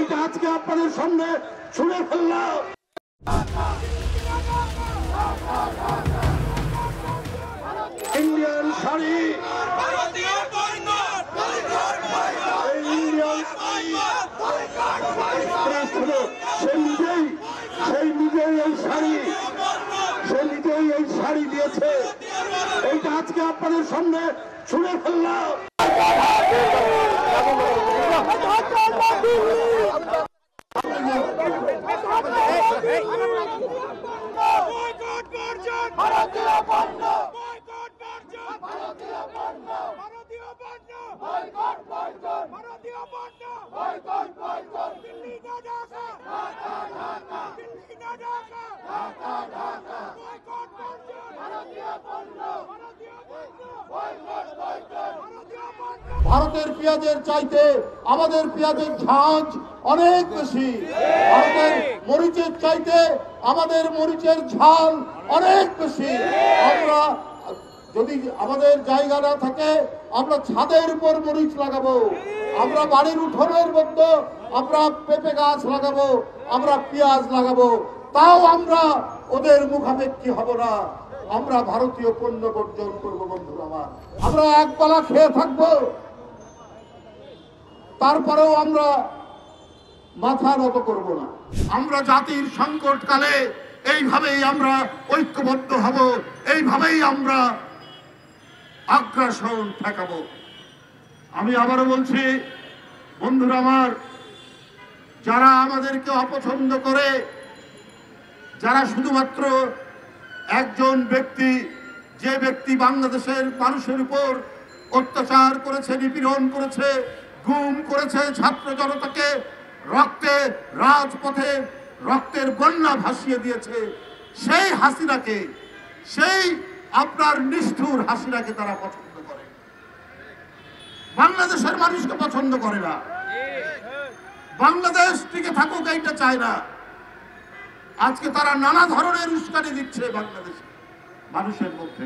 এইটা আজকে আপনাদের সামনে শুনে ফেললাম। ইন্ডিয়ান শাড়ি, সেই নিজেই এই শাড়ি দিয়েছে। এইটা আজকে আপনাদের সামনে শুনে ফেললাম। ভারতের পেঁয়াজের চাইতে আমাদের পেঁয়াজের ঝাঁজ অনেক বেশি। ভারতের মরিচের চাইতে আমাদের মরিচের ঝাল অনেক বেশি। আমরা যদি আমাদের জায়গা না থাকে আমরা ছাদের উপর মরিচ লাগাবো, আমরা বাড়ির উঠোনের মধ্যে আমরা পেঁপে গাছ লাগাবো, আমরা পেঁয়াজ লাগাবো, তাও আমরা ওদের মুখাপেক্ষী হব না। আমরা ভারতীয় পণ্য বর্জন করবো বন্ধুরা আমার। আমরা একবেলা খেয়ে থাকবো, তারপরেও আমরা মাথা নত করব না। আমরা জাতির সংকটকালে এইভাবেই আমরা ঐক্যবদ্ধ হব, এইভাবেই আমরা আগ্রাসন ঠেকাবো। আমি আবারও বলছি বন্ধুরা আমার, যারা আমাদেরকে অপছন্দ করে, যারা শুধুমাত্র একজন ব্যক্তি, যে ব্যক্তি বাংলাদেশের মানুষের উপর অত্যাচার করেছে, নিপীড়ন করেছে, গুম করেছে, ছাত্র জনতাকে রক্তে রাজপথে রক্তের বন্যা ভাসিয়ে দিয়েছে, সেই হাসিনাকে, সেই আপনার নিষ্ঠুর হাসিনাকে তারা পছন্দ করে, বাংলাদেশের মানুষকে পছন্দ করে না। বাংলাদেশ টিকে থাকুক এইটা চায় না। আজকে তারা নানা ধরনের উস্কানি দিচ্ছে বাংলাদেশের মানুষের মধ্যে।